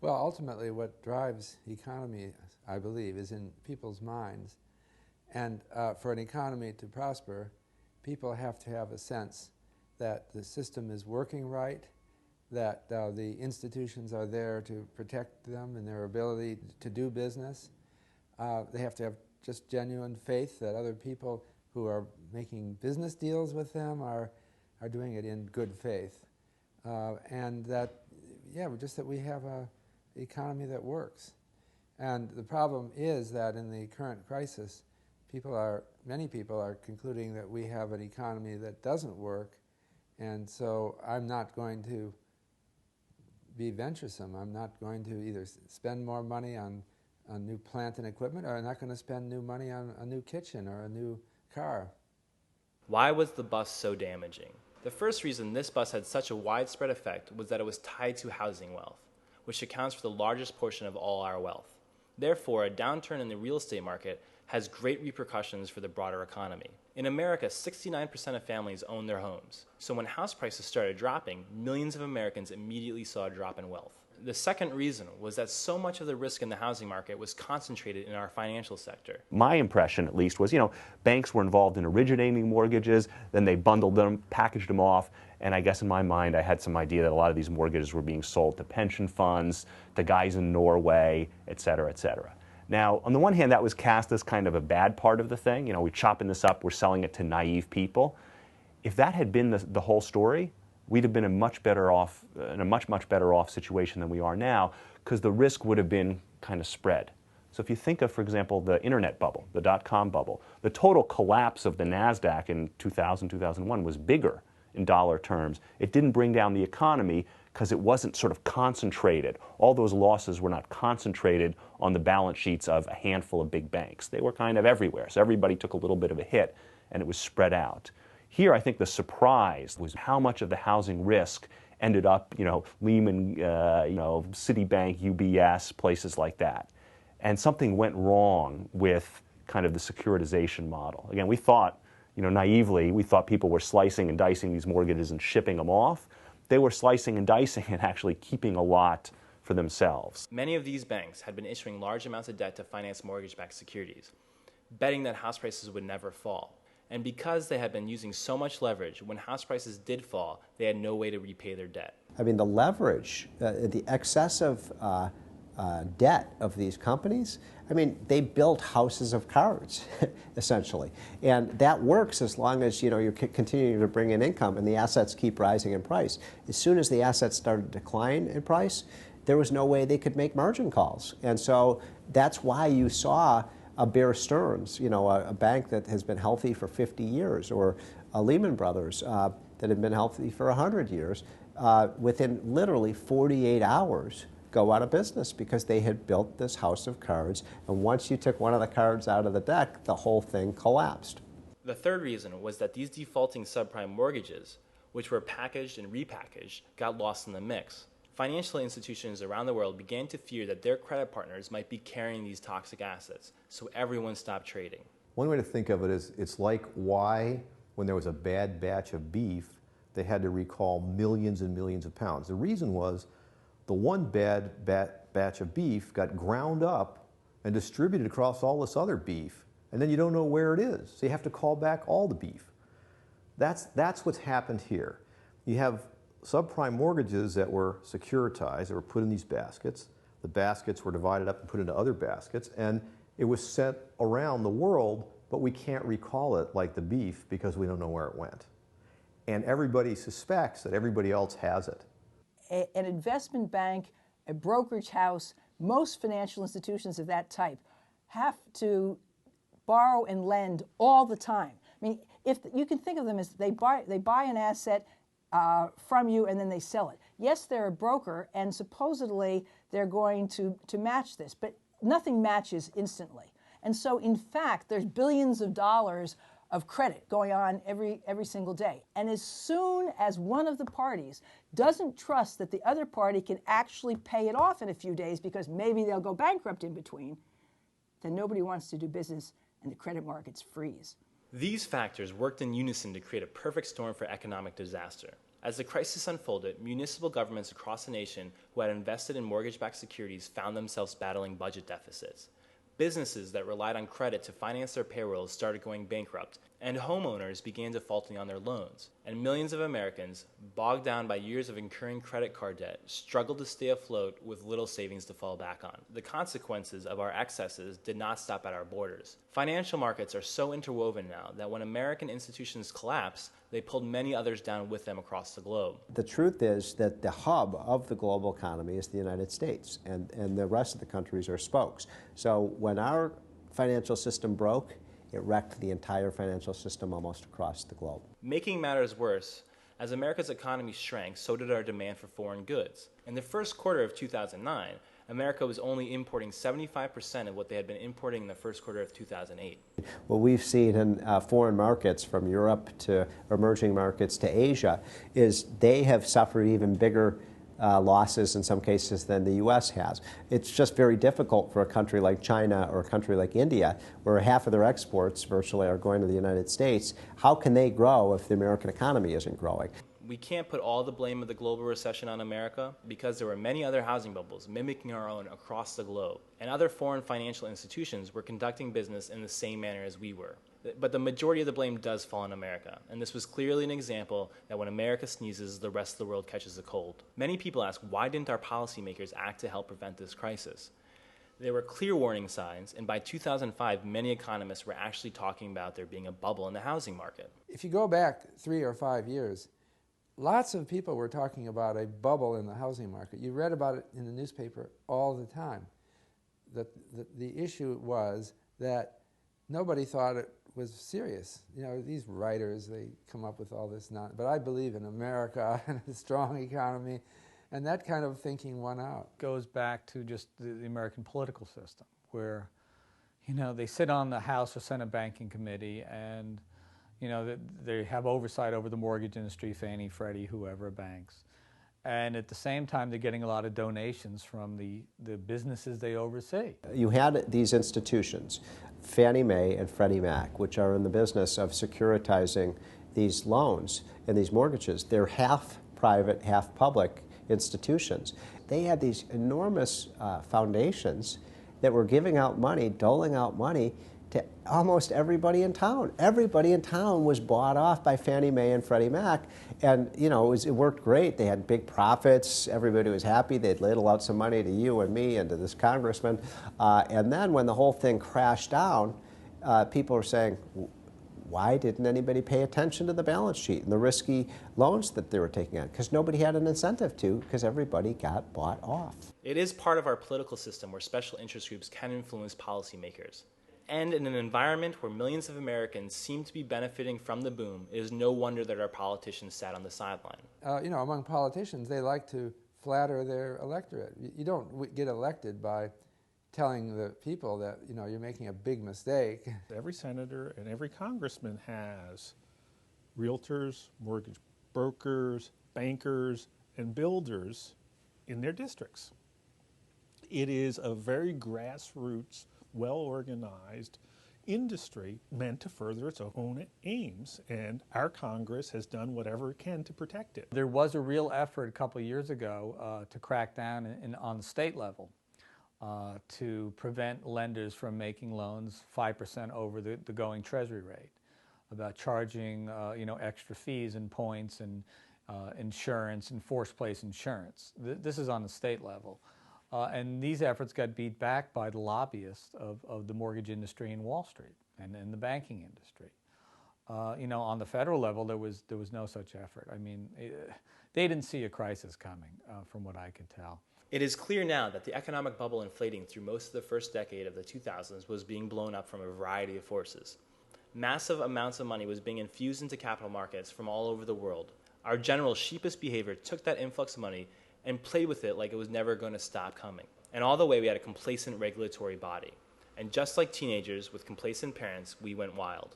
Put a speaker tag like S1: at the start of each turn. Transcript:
S1: Well, ultimately what drives economy, I believe, is in people's minds. And for an economy to prosper, people have to have a sense that the system is working right, that the institutions are there to protect them and their ability to do business. They have to have just genuine faith that other people who are making business deals with them are doing it in good faith. And that, yeah, just that we have an economy that works. And the problem is that in the current crisis, many people are concluding that we have an economy that doesn't work, and so I'm not going to be venturesome. I'm not going to either spend more money on new plant and equipment, or I'm not going to spend new money on a new kitchen or a new car.
S2: Why was the bust so damaging? The first reason this bust had such a widespread effect was that it was tied to housing wealth, which accounts for the largest portion of all our wealth. Therefore, a downturn in the real estate market has great repercussions for the broader economy. In America, 69% of families own their homes. So when house prices started dropping, millions of Americans immediately saw a drop in wealth. The second reason was that so much of the risk in the housing market was concentrated in our financial sector.
S3: My impression, at least, was, banks were involved in originating mortgages, then they bundled them, packaged them off, and I guess in my mind I had some idea that a lot of these mortgages were being sold to pension funds, to guys in Norway, et cetera, et cetera. Now, on the one hand, that was cast as kind of a bad part of the thing. We're chopping this up, we're selling it to naive people. If that had been the whole story, we'd have been in a much better off situation than we are now, because the risk would have been kind of spread. So if you think of, for example, the internet bubble, the dot-com bubble, the total collapse of the NASDAQ in 2000, 2001 was bigger in dollar terms. It didn't bring down the economy because it wasn't sort of concentrated. All those losses were not concentrated on the balance sheets of a handful of big banks. They were kind of everywhere, so everybody took a little bit of a hit, and it was spread out. Here, I think the surprise was how much of the housing risk ended up, Lehman, Citibank, UBS, places like that. And something went wrong with kind of the securitization model. Again, we thought, naively, we thought people were slicing and dicing these mortgages and shipping them off. They were slicing and dicing and actually keeping a lot for themselves.
S2: Many of these banks had been issuing large amounts of debt to finance mortgage-backed securities, betting that house prices would never fall. And because they had been using so much leverage, when house prices did fall, they had no way to repay their debt.
S4: I mean, the leverage, the excessive debt of these companies, I mean, they built houses of cards, essentially. And that works as long as, you're continuing to bring in income and the assets keep rising in price. As soon as the assets started to decline in price, there was no way they could make margin calls. And so that's why you saw a Bear Stearns, a bank that has been healthy for 50 years, or a Lehman Brothers that had been healthy for 100 years, within literally 48 hours go out of business because they had built this house of cards, and once you took one of the cards out of the deck, the whole thing collapsed.
S2: The third reason was that these defaulting subprime mortgages, which were packaged and repackaged, got lost in the mix. Financial institutions around the world began to fear that their credit partners might be carrying these toxic assets, so everyone stopped trading.
S5: One way to think of it is it's like why, when there was a bad batch of beef, they had to recall millions and millions of pounds. The reason was the one bad batch of beef got ground up and distributed across all this other beef, and then you don't know where it is, so you have to call back all the beef. That's what's happened here. You have subprime mortgages that were securitized, that were put in these baskets. The baskets were divided up and put into other baskets, and it was sent around the world, but we can't recall it like the beef because we don't know where it went. And everybody suspects that everybody else has it.
S6: An investment bank, a brokerage house, most financial institutions of that type have to borrow and lend all the time. I mean, if you can think of them as they buy an asset from you and then they sell it. Yes, they're a broker, and supposedly they're going to match this, but nothing matches instantly. And so, in fact, there's billions of dollars of credit going on every single day. And as soon as one of the parties doesn't trust that the other party can actually pay it off in a few days because maybe they'll go bankrupt in between, then nobody wants to do business and the credit markets freeze.
S2: These factors worked in unison to create a perfect storm for economic disaster. As the crisis unfolded, municipal governments across the nation who had invested in mortgage-backed securities found themselves battling budget deficits. Businesses that relied on credit to finance their payrolls started going bankrupt, and homeowners began defaulting on their loans. And millions of Americans, bogged down by years of incurring credit card debt, struggled to stay afloat with little savings to fall back on. The consequences of our excesses did not stop at our borders. Financial markets are so interwoven now that when American institutions collapsed, they pulled many others down with them across the globe.
S4: The truth is that the hub of the global economy is the United States, and the rest of the countries are spokes. So when our financial system broke, it wrecked the entire financial system almost across the globe.
S2: Making matters worse, as America's economy shrank, so did our demand for foreign goods. In the first quarter of 2009, America was only importing 75% of what they had been importing in the first quarter of 2008.
S4: What we've seen in foreign markets, from Europe to emerging markets to Asia, is they have suffered even bigger losses in some cases than the U.S. has. It's just very difficult for a country like China or a country like India, where half of their exports virtually are going to the United States. How can they grow if the American economy isn't growing?
S2: We can't put all the blame of the global recession on America because there were many other housing bubbles mimicking our own across the globe, and other foreign financial institutions were conducting business in the same manner as we were. But the majority of the blame does fall on America, and this was clearly an example that when America sneezes, the rest of the world catches a cold. Many people ask, why didn't our policymakers act to help prevent this crisis? There were clear warning signs, and by 2005, many economists were actually talking about there being a bubble in the housing market.
S1: If you go back 3 or 5 years, lots of people were talking about a bubble in the housing market. You read about it in the newspaper all the time. The issue was that nobody thought it was serious. You know, these writers, they come up with all this nonsense. But I believe in America and a strong economy, and that kind of thinking won out.
S7: Goes back to just the American political system, where, you know, they sit on the House or Senate Banking Committee, and, you know, they have oversight over the mortgage industry, Fannie, Freddie, whoever, banks. And at the same time, they're getting a lot of donations from the businesses they oversee.
S4: You had these institutions, Fannie Mae and Freddie Mac, which are in the business of securitizing these loans and these mortgages. They're half private, half public institutions. They had these enormous foundations that were giving out money, doling out money to almost everybody in town. Everybody in town was bought off by Fannie Mae and Freddie Mac, and you know, it worked great. They had big profits. Everybody was happy. They'd ladle out some money to you and me and to this congressman. And then when the whole thing crashed down, people were saying, why didn't anybody pay attention to the balance sheet and the risky loans that they were taking on? Because nobody had an incentive to, because everybody got bought off.
S2: It is part of our political system where special interest groups can influence policymakers. And in an environment where millions of Americans seem to be benefiting from the boom, it is no wonder that our politicians sat on the sideline.
S1: You know, among politicians, they like to flatter their electorate. You don't get elected by telling the people that, you know, you're making a big mistake.
S8: Every senator and every congressman has realtors, mortgage brokers, bankers, and builders in their districts. It is a very grassroots, well-organized industry meant to further its own aims, and our Congress has done whatever it can to protect it.
S7: There was a real effort a couple of years ago to crack down on the state level to prevent lenders from making loans 5% over the going Treasury rate, about charging you know, extra fees and points and insurance and forced place insurance. This is on the state level. And these efforts got beat back by the lobbyists of the mortgage industry in Wall Street and the banking industry. You know, on the federal level, there was no such effort. I mean, they didn't see a crisis coming, from what I could tell.
S2: It is clear now that the economic bubble inflating through most of the first decade of the 2000s was being blown up from a variety of forces. Massive amounts of money was being infused into capital markets from all over the world. Our general sheepish behavior took that influx of money and played with it like it was never going to stop coming. And all the way we had a complacent regulatory body. And just like teenagers with complacent parents, we went wild.